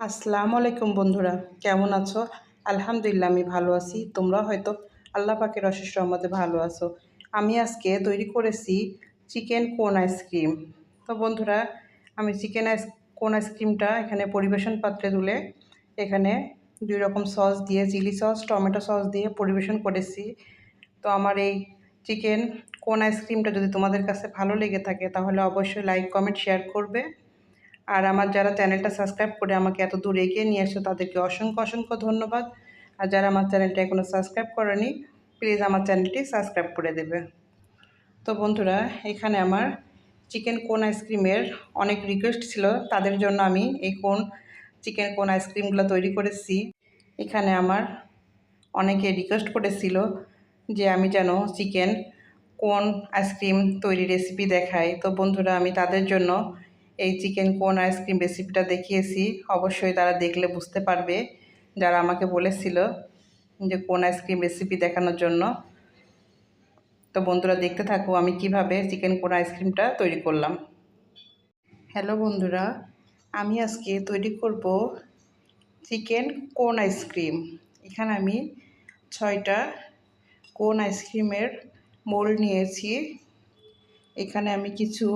আসসালামু আলাইকুম বন্ধুরা, কেমন আছো? আলহামদুলিল্লাহ আমি ভালো আছি। তোমরা হয়তো আল্লাহ পাকের অশেষ রহমতে ভালো আছো। আমি আজকে তৈরি করেছি চিকেন কোন আইসক্রিম। তো বন্ধুরা, আমি কোন আইসক্রিমটা এখানে পরিবেশন পাত্রে তুলে এখানে 2 রকম সস দিয়ে, চিলি সস, টমেটো সস দিয়ে পরিবেশন করেছি। তো আমার এই চিকেন কোন আইসক্রিমটা যদি তোমাদের কাছে ভালো লেগে থাকে তাহলে অবশ্যই লাইক, কমেন্ট, শেয়ার করবে। আর আমার যারা চ্যানেলটা সাবস্ক্রাইব করে আমাকে এত দূর এগিয়ে নিয়ে আসছে তাদেরকে অসংখ্য অসংখ্য ধন্যবাদ। আর যারা আমার চ্যানেলটা এখনও সাবস্ক্রাইব করেনি, প্লিজ আমার চ্যানেলটি সাবস্ক্রাইব করে দেবে। তো বন্ধুরা, এখানে আমার চিকেন কোন আইসক্রিমের অনেক রিকোয়েস্ট ছিল, তাদের জন্য আমি এই চিকেন কোন আইসক্রিমগুলো তৈরি করেছি। এখানে আমার অনেকে রিকোয়েস্ট করেছিল যে আমি যেন চিকেন কোন আইসক্রিম তৈরি রেসিপি দেখাই। তো বন্ধুরা, আমি তাদের জন্য এই চিকেন কোন আইসক্রিম রেসিপিটা দেখিয়েছি। অবশ্যই তারা দেখলে বুঝতে পারবে যারা আমাকে বলেছিল যে কোন আইসক্রিম রেসিপি দেখানোর জন্য। তো বন্ধুরা, দেখতে থাকো আমি কিভাবে চিকেন কোন আইসক্রিমটা তৈরি করলাম। হ্যালো বন্ধুরা, আমি আজকে তৈরি করব চিকেন কোন আইসক্রিম। এখানে আমি 6টা কোন আইসক্রিমের মোল্ড নিয়েছি। এখানে আমি কিছু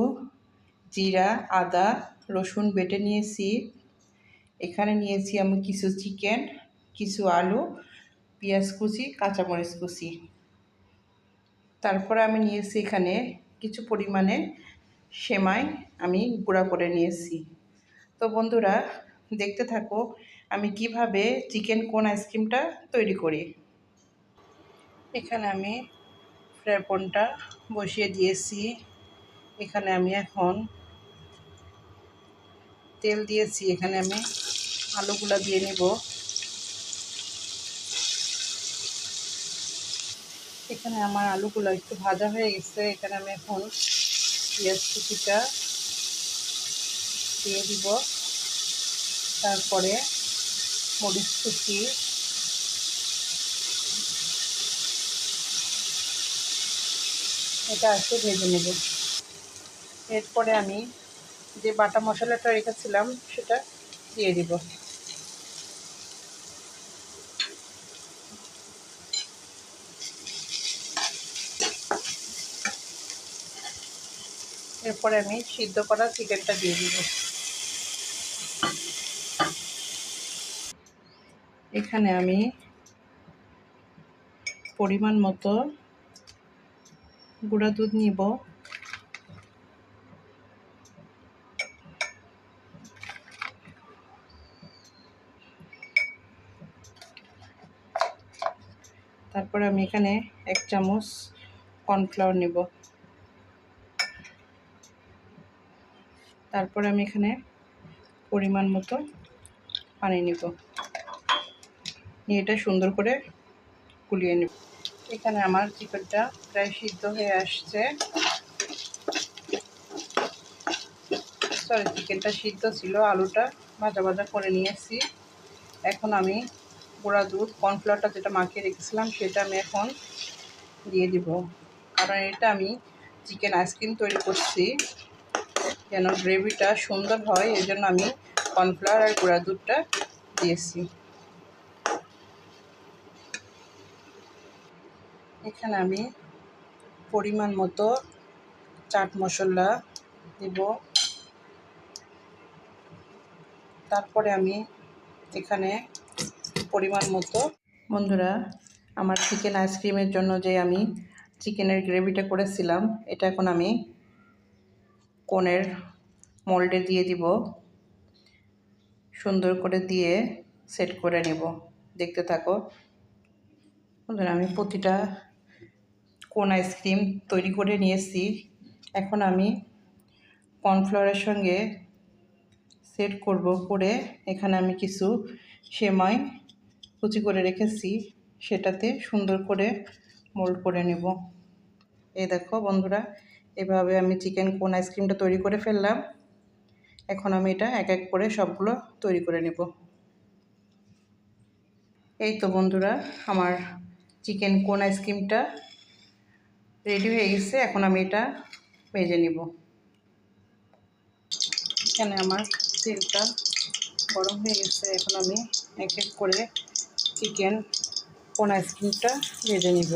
জিরা, আদা, রসুন বেটে নিয়েছি। এখানে নিয়েছি আমি কিছু চিকেন, কিছু আলু, পেঁয়াজ কুচি, কাঁচামরিচ কুচি। তারপরে আমি নিয়েছি এখানে কিছু পরিমাণে সেমাই আমি গুঁড়া করে নিয়েছি। তো বন্ধুরা, দেখতে থাকো আমি কিভাবে চিকেন কোন আইসক্রিমটা তৈরি করি। এখানে আমি ফ্রাই প্যানটা বসিয়ে দিয়েছি। এখানে আমি এখন তেল দিয়েছি। এখানে আমি আলুগুলা দিয়ে নিব। এখানে আমার আলুগুলো একটু ভাজা হয়ে গেছে। এখানে আমি এখন পেঁয়াজ কুচিটা দিয়ে দিব। তারপরে মরিচ কুচি, এটা একটু ভেজে নেব। এরপরে আমি যে বাটা মশলাটা রেখেছিলাম সেটা দিয়ে দিব। এরপরে আমি সিদ্ধ করা চিকেনটা দিয়ে দিব। এখানে আমি পরিমাণ মতো গুঁড়া দুধ নিব। তারপরে আমি এখানে 1 চামচ কর্নফ্লাওয়ার নিব। তারপরে আমি এখানে পরিমাণ মতো পানি নিব, নিয়ে এটা সুন্দর করে গুলিয়ে নেব। এখানে আমার চিকেনটা প্রায় সিদ্ধ হয়ে আসছে। চিকেনটা সিদ্ধ ছিল, আলুটা ভাজা ভাজা করে নিয়েছি। এখন আমি গুঁড়া দুধ, কর্নফ্লাওয়ারটা যেটা মাখিয়ে রেখেছিলাম সেটা আমি এখন দিয়ে দিব। কারণ এটা আমি চিকেন আইসক্রিম তৈরি করছি, যেন গ্রেভিটা সুন্দর হয়, এই জন্য আমি কর্নফ্লাওয়ার আর গুঁড়া দুধটা দিয়েছি। এখানে আমি পরিমাণ মতো চাট মশলা দিব। তারপরে আমি এখানে পরিমাণ মতো, বন্ধুরা, আমার চিকেন আইসক্রিমের জন্য যে আমি চিকেনের গ্রেভিটা করেছিলাম এটা এখন আমি কোনের মোল্ডে দিয়ে দিব। সুন্দর করে দিয়ে সেট করে নেব। দেখতে থাকো বন্ধুরা, আমি প্রতিটা কোন আইসক্রিম তৈরি করে নিয়েছি। এখন আমি কর্নফ্লাওয়ারের সঙ্গে সেট করব। করে এখানে আমি কিছু সেমাই কুচি করে রেখেছি, সেটাতে সুন্দর করে মোল্ড করে নেব। এই দেখো বন্ধুরা, এভাবে আমি চিকেন কোন আইসক্রিমটা তৈরি করে ফেললাম। এখন আমি এটা এক এক করে সবগুলো তৈরি করে নেব। এই তো বন্ধুরা, আমার চিকেন কোন আইসক্রিমটা রেডি হয়ে গেছে। এখন আমি এটা ভেজে নিব। এখানে আমার তেলটা গরম হয়ে গেছে। এখন আমি এক এক করে চিকেন কোন আইসক্রিমটা ভেজে নিব।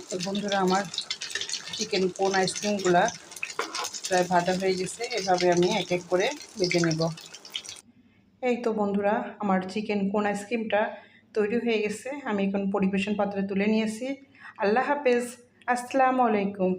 তো বন্ধুরা, আমার চিকেন কোন আইসক্রিমগুলা প্রায় ভাজা হয়ে গেছে। এভাবে আমি এক এক করে ভেজে নেব। এই তো বন্ধুরা, আমার চিকেন কোন আইসক্রিমটা তৈরি হয়ে গেছে। আমি এখন পরিবেশন পাত্রে তুলে নিয়েছি। আল্লাহ হাফেজ। আসসালামু আলাইকুম।